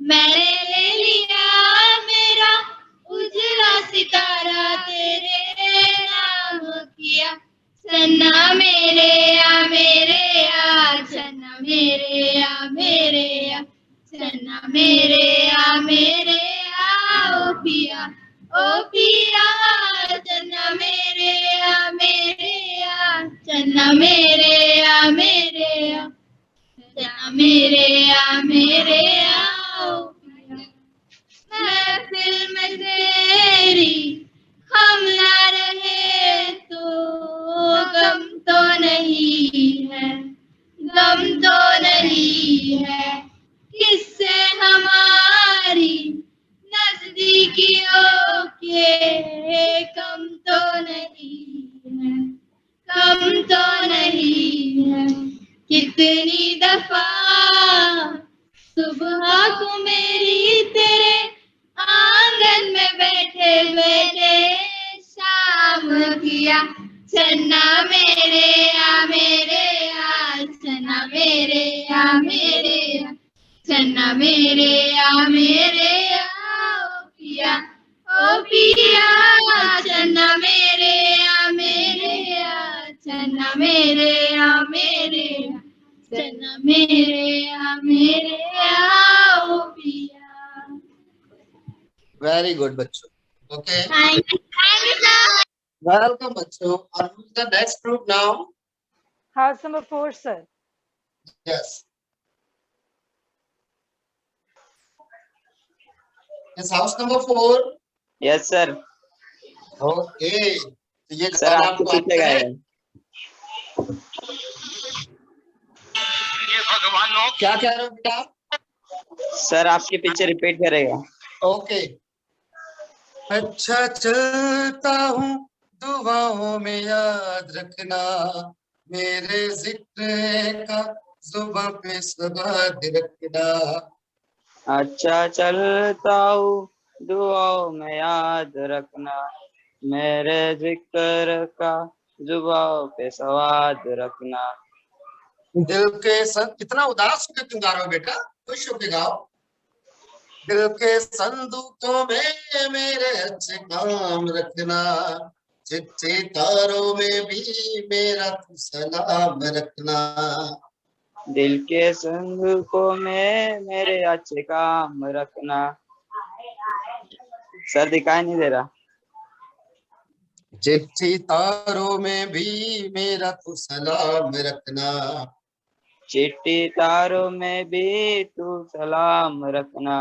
मैंने ले लिया, मेरा उजला सितारा तेरे नाम किया। चन्ना मेरे या मेरे या, चन्ना मेरे या मेरे या, चन्ना मेरे या मेरे या, ओ पिया ओ पिया। चन्ना मेरे या मेरे या, चन्ना मेरे या मेरे या, चन्ना मेरे या मेरे या, ओ पिया। महफिल में तेरी हम ना रहे तो गम तो नहीं है, गम तो नहीं है। कितनी दफा सुबह को मेरी तेरे आंगन में बैठे बैठे शाम किया। चन्ना मेरे आ चन्ना मेरे आ चन्ना मेरे आ ओ पिया चन्ना मेरे आ चन्ना मेरे आ चन्ना मेरे आ ओ पिया। वेरी गुड बच्चों। Okay, thank you sir. Welcome बच्चों। और the next group now. House number 4, sir. Yes, yes, house number 4। Yes sir. Okay, तो ये सर गाना आपके आपको पीछे आता है? गाएगा। क्या कह रहे हो बेटा? सर आपके पीछे रिपीट करेगा। ओके। अच्छा चलता हूँ दुआओं में याद रखना, मेरे जिक्र का जुबां पे सवाद रखना। अच्छा चलता हूँ दुआओं में याद रखना, मेरे जिक्र का जुबां पे सवाद रखना। दिल के संग, कितना उदास होकर तुम गा रहे हो बेटा, खुश होकर गाओ। दिल के संदूकों में मेरे अच्छे काम रखना, चिट्ठी तारों में भी मेरा तू सलाम रखना। दिल के संदूकों में मेरे अच्छे काम रखना। सर दिखाई नहीं दे रहा। चिट्ठी तारों में भी मेरा तू सलाम रखना, चिट्ठी तारों में भी तू सलाम रखना।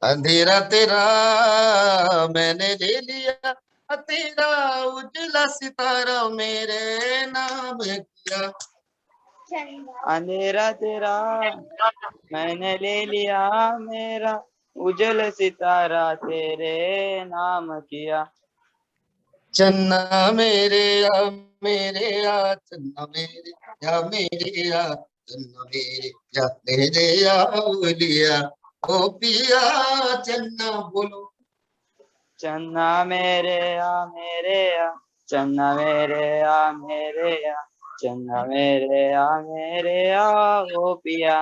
अंधेरा तेरा मैंने ले लिया, तेरा उजला सितारा मेरे नाम किया। अंधेरा तेरा मैंने ले लिया, मेरा उजल सितारा तेरे नाम किया। चन्ना मेरे या चन्ना मेरे या चन्ना मेरे या उलिया। ओ पिया चन्ना बोलो। चन्ना मेरे आ चन्ना मेरे आ चन्ना मेरे आ ओ पिया।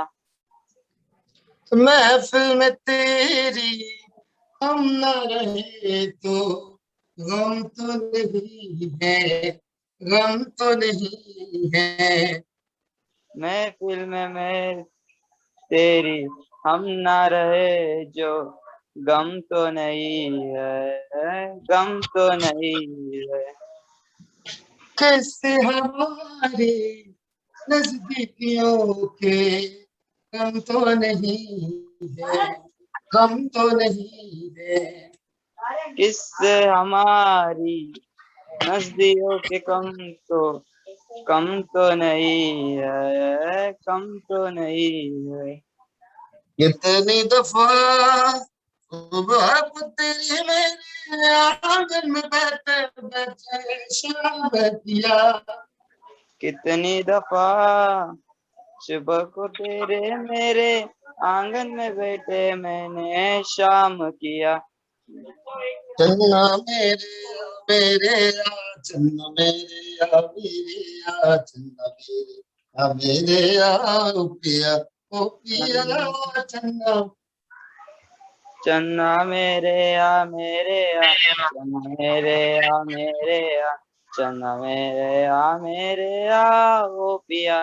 महफिल में तेरी हम न रहे तो गम तो नहीं है, गम तो नहीं है। महफिल में मैं तेरी हम ना रहे जो गम तो नहीं है, गम तो नहीं है। कैसे हमारे नजदीकियों के गम तो नहीं है, गम तो नहीं है। किससे हमारी नजदीकों के कम तो नहीं है, कम तो नहीं है। कितनी दफा सुबह को तेरी मेरे आंगन में बैठे बैठे शाम किया। कितनी दफा सुबह को तेरे मेरे आंगन में बैठे मैंने शाम किया। चन्ना मेरे चन्ना मेरे ओ पिया चन्ना। चन्ना मेरे आ चन्ना मेरे आ चन्ना मेरे आ ओ पिया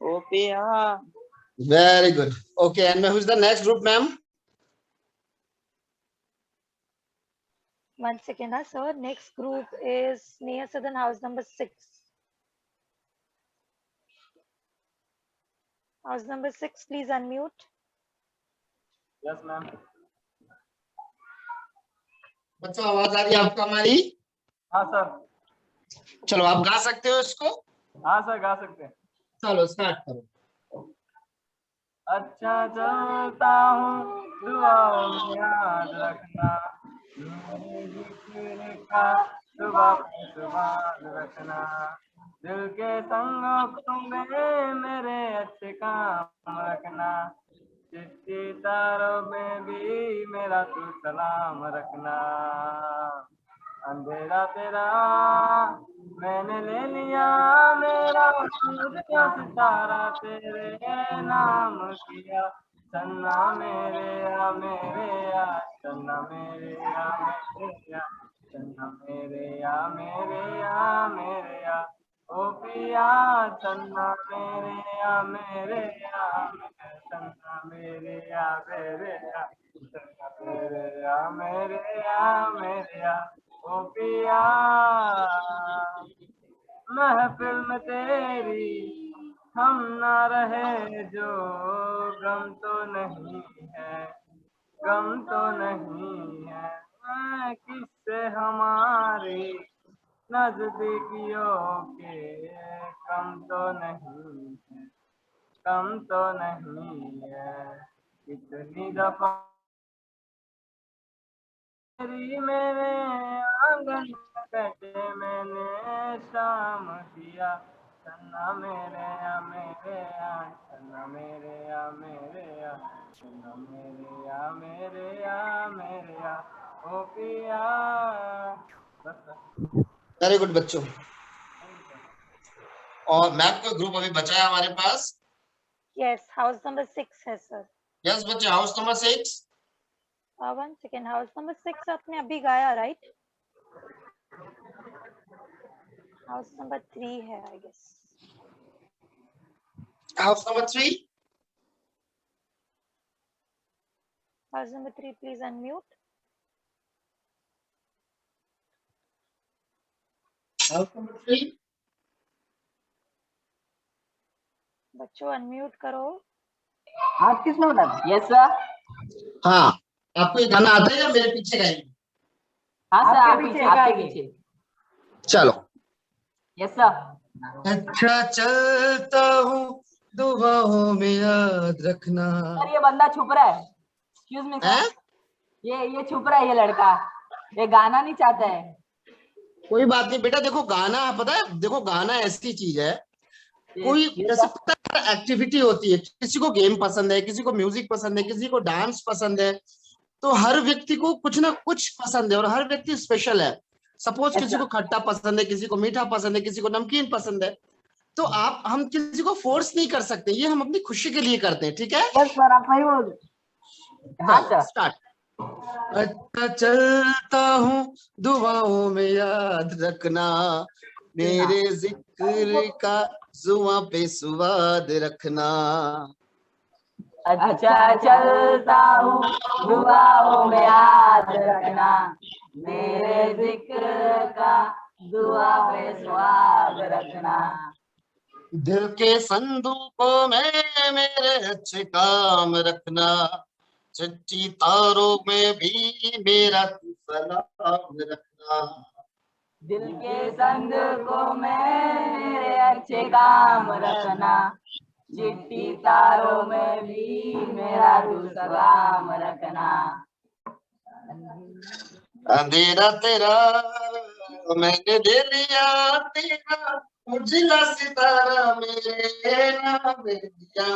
ओ पिया। Very good. Okay, and who is the next group ma'am? One second, sir. Next group is Near Southern, house number 6. House number 6, please unmute. Yes ma'am. बच्चों आवाज आ रही है आपको हमारी? हाँ सर। चलो आप गा सकते हो इसको? हाँ सर गा सकते हैं। चलो स्टार्ट करो। अच्छा चलता हूँ दुआओं में याद रखना, मेरे जिक्र का सुबह पे सवाल रखना। दिल के संगों में मेरे अच्छे काम रखना, चिट्ठी तारों में भी मेरा तू सलाम रखना। अंधेरा तेरा मैंने ले लिया मेरा, सूरज का सितारा तेरे नाम किया। चन्ना मेरे या चन्ना मेरे या चन्ना मेरे या ओ पिया, चन्ना मेरे या चन्ना मेरे या चन्ना मेरे या ओ पिया। महफिल में तेरी हम ना रहे जो, गम तो नहीं है, गम तो नहीं है। किससे हमारी नजदीकियों के कम तो नहीं है, कम तो नहीं है। कितनी दफा मेरे आंगन में बैठे मैंने शाम किया। चन्ना मेरे या चन्ना मेरे या चन्ना मेरे या ओ पिया। वेरी गुड बच्चों। और मैथ का ग्रुप अभी बचा है हमारे पास। यस, हाउस नंबर 6 है सर। यस बच्चे, house number 6। 1 second, house number 6 आपने अभी गाया राइट? हाउस नंबर 3 है I guess. House number 3। House number 3 please unmute. House number 3 बच्चों अनम्यूट करो। हाथ किसने बना? Yes sir. हाँ, आपको ये गाना आता है या मेरे पीछे गाएंगे? हाँ सर, आपके पीछे। चलो। Yes sir. अच्छा चलता हूँ, दुआओं में याद रखना। सर ये बंदा छुप रहा है। एक्सक्यूज मी सर, ये छुप रहा है, ये लड़का, ये गाना नहीं चाहता है। कोई बात नहीं बेटा, देखो गाना पता है, देखो गाना ऐसी चीज है, कोई जैसे पता है एक्टिविटी होती है, किसी को गेम पसंद है, किसी को म्यूजिक पसंद है, किसी को डांस पसंद है, तो हर व्यक्ति को कुछ ना कुछ पसंद है और हर व्यक्ति स्पेशल है। सपोज किसी को खट्टा पसंद है, किसी को मीठा पसंद है, किसी को नमकीन पसंद है, तो हम किसी को फोर्स नहीं कर सकते, ये हम अपनी खुशी के लिए करते हैं, ठीक है? यस सर, आप सही बोल। हाँ सर, स्टार्ट। अच्छा चलता हूँ, दुआओं में याद रखना, मेरे जिक्र का जुआ पे स्वाद रखना। अच्छा चलता हूँ, दुआओं में याद रखना, मेरे जिक्र का दुआ पे स्वाद रखना। दिल के संदूकों में मेरे अच्छे काम रखना, चिट्ठी तारों में भी मेरा सलाम रखना। दिल के संदूकों में मेरे अच्छे काम रखना, चिट्ठी तारों में भी मेरा तू सलाम रखना। अंधेरा तेरा मैंने दे लिया तेरा, उजला सितारा मेरे नाम दिया।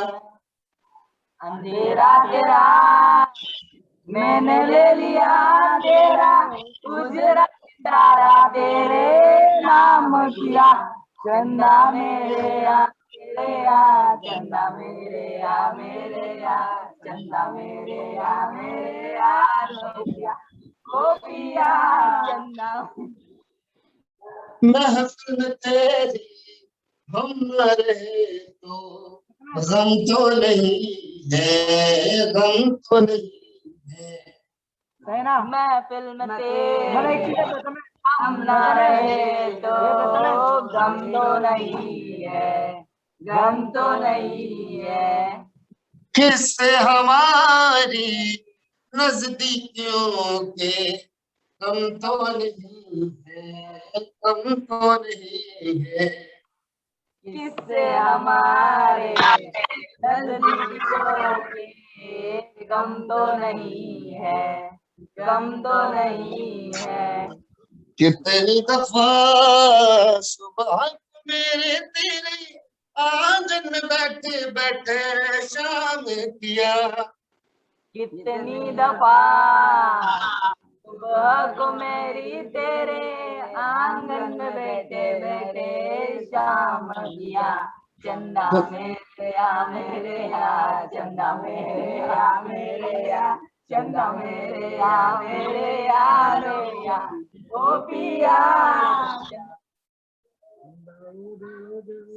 अंधेरा तेरा मैंने ले लिया तेरा, उजला सितारा तेरे नाम किया। चंदा मेरे या चंदा मेरे या चंदा मेरे या रोपिया ओ पिया चंदा। महफिल तेरी हम न रहे तो गम तो नहीं है, गम तो नहीं है। महफिल में तेरी हम न रहे तो गम तो नहीं है, गम तो नहीं है। किससे हमारी नजदीकियों के कम तो नहीं है, कम तो नहीं है। किससे हमारे नजदीकियों के गम तो नहीं है, गम तो नहीं है। कितनी दफा सुबह मेरे तेरे आंगन में बैठे बैठे शाम किया। कितनी दफा सुबह को मेरी तेरे आंगन में बैठे बैठे शाम किया। चंदा मेरे या चंदा मेरे या चंदा मेरे या ओ पिया।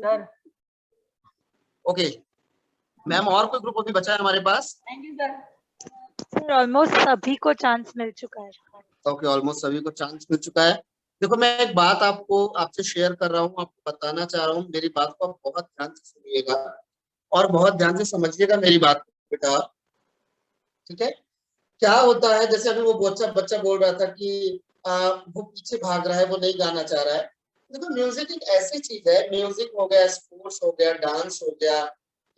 सर ओके मैम, और कोई ग्रुप अभी बचा है हमारे पास? Thank you sir. ऑलमोस्ट सभी को चांस मिल चुका है। ओके, ऑलमोस्ट सभी को चांस मिल चुका है। देखो मैं एक बात आपसे शेयर कर रहा हूँ, आपको बताना चाह रहा हूँ। मेरी बात को आप बहुत ध्यान से सुनिएगा और बहुत ध्यान से समझिएगा मेरी बात को बेटा, ठीक है? क्या होता है, जैसे अभी वो बच्चा बोल रहा था कि वो पीछे भाग रहा है, वो नहीं गाना चाह रहा है। देखो म्यूजिक एक ऐसी चीज है, म्यूजिक हो गया, स्पोर्ट्स हो गया, डांस हो गया,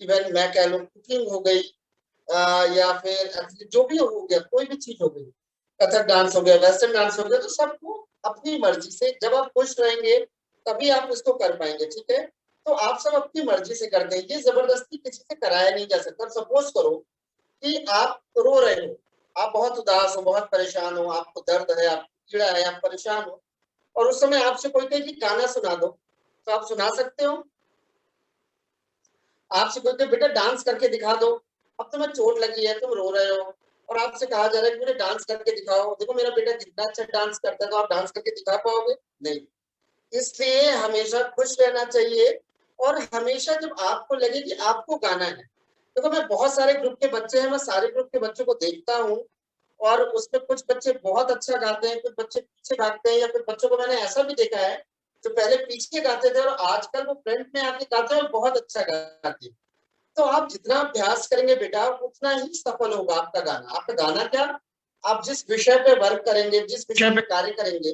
इवन मैं कह लूँ कुकिंग हो गई, या फिर जो भी हो गया, कोई भी चीज हो गई, कथक डांस हो गया, वेस्टर्न डांस हो गया, तो सबको अपनी मर्जी से, जब आप खुश रहेंगे तभी आप इसको कर पाएंगे, ठीक है? तो आप सब अपनी मर्जी से करते हैं, ये जबरदस्ती किसी से कराया नहीं जा सकता। सपोज करो कि आप रो रहे हो, आप बहुत उदास हो, बहुत परेशान हो, आपको दर्द है, आपको पीड़ा है, आप परेशान हो, और उस समय आपसे कोई कहे कि गाना सुना दो, तो आप सुना सकते हो? आपसे कोई कहे बेटा डांस करके दिखा दो, अब तुम्हें चोट लगी है, तुम रो रहे हो, और आपसे कहा जा रहा है कि मुझे डांस करके दिखाओ, देखो मेरा बेटा कितना अच्छा डांस करता है, तो आप डांस करके दिखा पाओगे? नहीं। इसलिए हमेशा खुश रहना चाहिए, और हमेशा जब आपको लगे कि आपको गाना है, देखो मैं बहुत सारे ग्रुप के बच्चे हैं, मैं सारे ग्रुप के बच्चों को देखता हूँ, और उसमें कुछ बच्चे बहुत अच्छा गाते हैं, कुछ बच्चे पीछे भागते हैं, या कुछ बच्चों को मैंने ऐसा भी देखा है जो पहले पीछे गाते थे और आजकल वो फ्रंट में आके गाते हैं और बहुत अच्छा गाते हैं। तो आप जितना अभ्यास करेंगे बेटा, उतना ही सफल होगा आपका गाना। आपका गाना क्या, आप जिस विषय पे वर्क करेंगे, जिस विषय पे कार्य करेंगे,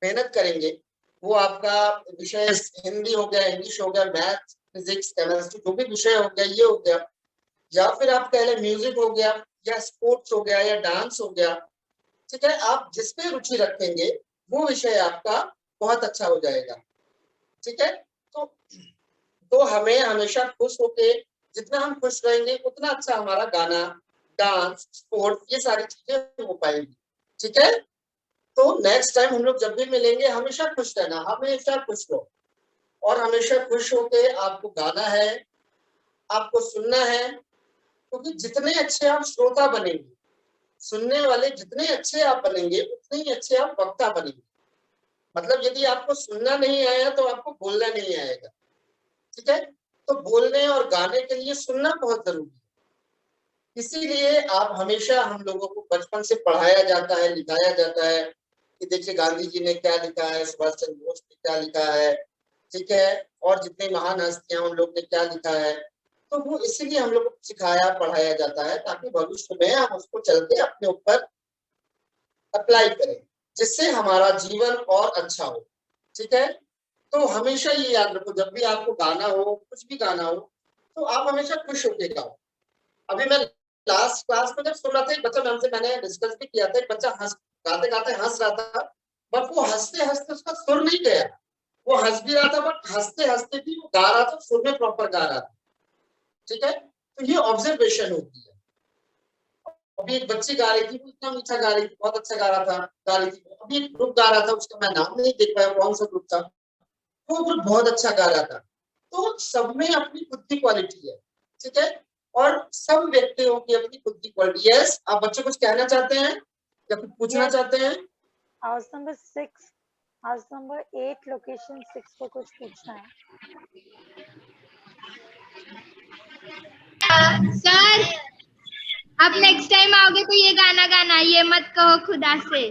मेहनत करेंगे, वो आपका विषय हिंदी हो गया, इंग्लिश हो गया, मैथ, फिजिक्स, केमिस्ट्री, जो भी विषय हो गया, ये हो गया, या फिर आप कह लें म्यूजिक हो गया, या स्पोर्ट्स हो गया, या डांस हो गया, ठीक है? आप जिस पे रुचि रखेंगे वो विषय आपका बहुत अच्छा हो जाएगा, ठीक है? तो हमें हमेशा खुश होके, जितना हम खुश रहेंगे उतना अच्छा हमारा गाना, डांस, स्पोर्ट्स, ये सारी चीजें हो पाएंगी, ठीक है? तो नेक्स्ट टाइम हम लोग जब भी मिलेंगे, हमेशा खुश रहना, हमेशा खुश रहो, और हमेशा खुश होके आपको गाना है, आपको सुनना है, क्योंकि जितने अच्छे आप श्रोता बनेंगे, सुनने वाले जितने अच्छे आप बनेंगे, उतने ही अच्छे आप वक्ता बनेंगे। मतलब यदि आपको सुनना नहीं आया तो आपको बोलना नहीं आएगा, ठीक है? तो बोलने और गाने के लिए सुनना बहुत जरूरी है। इसीलिए आप हमेशा, हम लोगों को बचपन से पढ़ाया जाता है, लिखाया जाता है कि देखिए गांधी जी ने क्या लिखा है, सुभाष चंद्र बोस ने क्या लिखा है, ठीक है, और जितने महान हस्तियां उन लोग ने क्या लिखा है। तो वो इसीलिए हम लोग को सिखाया, पढ़ाया जाता है, ताकि भविष्य में हम उसको चल के अपने ऊपर अप्लाई करें, जिससे हमारा जीवन और अच्छा हो, ठीक है? तो हमेशा ये याद रखो, जब भी आपको गाना हो, कुछ भी गाना हो, तो आप हमेशा खुश होके गाओ। अभी मैं लास्ट क्लास में जब सुन रहा था, एक बच्चा, मैंने डिस्कस भी किया था, एक बच्चा गाते गाते हंस रहा था, बट वो हंसते हंसते उसका सुर नहीं गया, वो हंस भी रहा था, बट हंसते हंसते भी वो गा रहा था, सुर में प्रॉपर गा रहा था, ठीक है? तो ये ऑब्जर्वेशन होती है। अभी एक बच्ची गा रही थी, वो इतना मीठा गा रही थी, बहुत अच्छा गा रही थी। अभी एक ग्रुप गा रहा था, उसका मैं नाम नहीं देख पाया कौन सा ग्रुप था, वो ग्रुप बहुत अच्छा गा रहा था। तो सब में अपनी खुद की क्वालिटी है, ठीक है? और सब व्यक्तियों की अपनी खुद की क्वालिटी। यस, आप बच्चे कुछ कहना चाहते हैं या कुछ पूछना चाहते हैं? House number 6, house number 8, location 6 को कुछ पूछना है। सर आप नेक्स्ट टाइम आओगे तो ये गाना गाना, ये मत कहो खुदा से।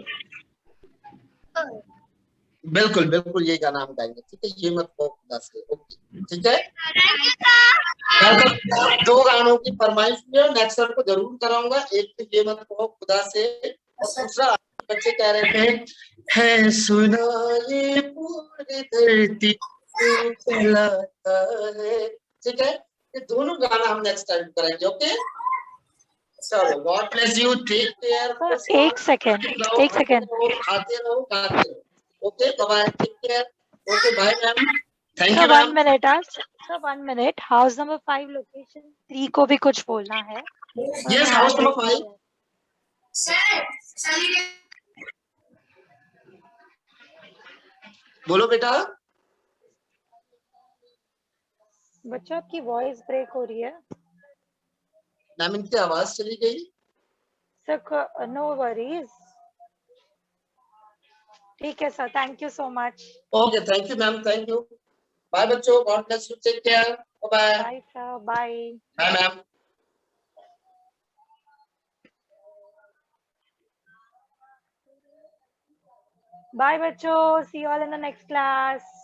बिल्कुल बिल्कुल, ये गाना हम गाएंगे, ठीक है? ये मत कहो खुदा से, ओके, ठीक है? Thank you sir. 2 गानों की फरमाइश है, नेक्स्ट सर को जरूर कराऊंगा। एक तो ये मत कहो खुदा से, और दूसरा बच्चे कह रहे थे, है सुना ये पूरी धरती कहलाता है, ठीक है? ये दोनों गाना हम नेक्स्ट टाइम करेंगे, ओके? चलो, God bless you, take care. एक सेकेंड खाते रहो, गाते रहो, okay? Bye bye, take care, okay, bye ma'am, thank sir you 1 मैम। Minute sir 1 minute, house number 5 location 3 को भी कुछ बोलना है। Yes, house number 5। सर बोलो बेटा। बच्चों आपकी वॉइस ब्रेक हो रही है। मैम इनकी आवाज चली गई। Sir no worries. ठीक है sir, thank you so much. Okay, thank you ma'am, thank you. Bye बच्चों, God bless you, take care, bye bye sir, bye. Bye ma'am. Bye बच्चों, see you all in the next class.